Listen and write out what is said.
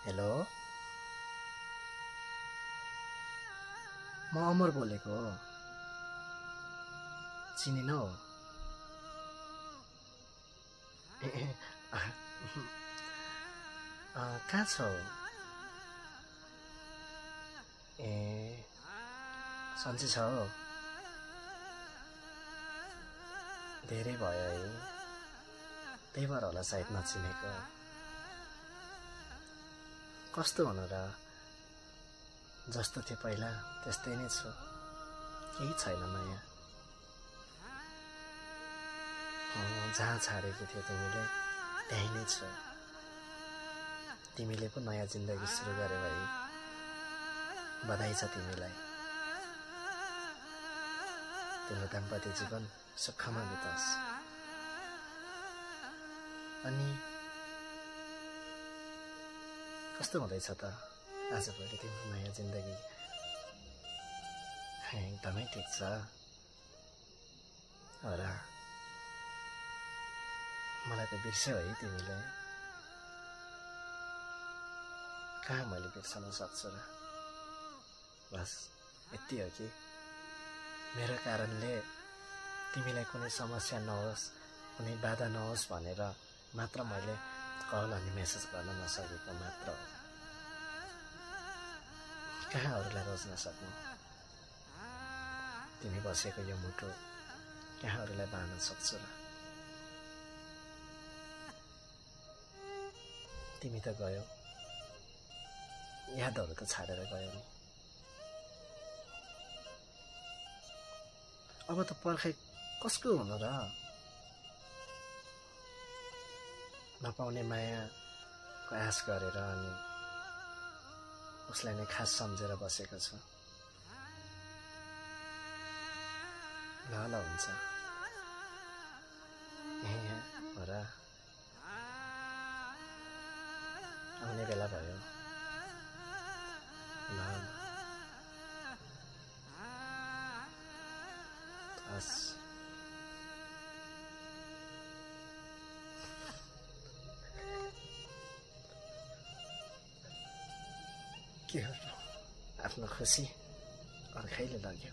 Hello, म अमर बोलेको हो। चिनिन हो? कहाँ छौ? ए सन्चै छौ? धेरै भयो है, त्यही भएर होला सायद नचिनेको। कस्तो हुनु र? जस्तो थियो पहिला त्यस्तै नै छु, केही छैन नयाँ। जहाँ छाडेको थियो तिमीले त्यही नै छु। तिमीले पो नयाँ जिन्दगी सुरु गरे भाइ, बधाई छ तिमीलाई। तिम्रो दाम्पत्य जीवन सुखमा बितोस्। अनि कस्तो हुँदैछ त आजभोलि तिम्रो नयाँ जिन्दगी? एकदमै ठिक छ हो र? मलाई त बिर्स्यौ है तिमीले। कहाँ मैले बिर्सन सक्छु र? बस यति हो कि मेरो कारणले तिमीलाई कुनै समस्या नहोस्, कुनै बाधा नहोस् भनेर मात्र मैले कल अनि मेसेज गर्न नसकेको मात्र हो। कहाँ अरूलाई रोज्न सक्नु? तिमी बसेको यो मुटु कहाँ अरूलाई बाँड्न सक्छु र? तिमी त गयौ, यादहरू त छाडेर गयो नि। अब त पर्खाइ कसको हुनु र? नपाउने मायाको आश गरेर अनि उसलाई नै खास सम्झेर बसेको छु। ल ल हुन्छ, हो र? आउने बेला भयो। ल हस्। के हो आफ्नो खुसी अर्कैले लग्यो।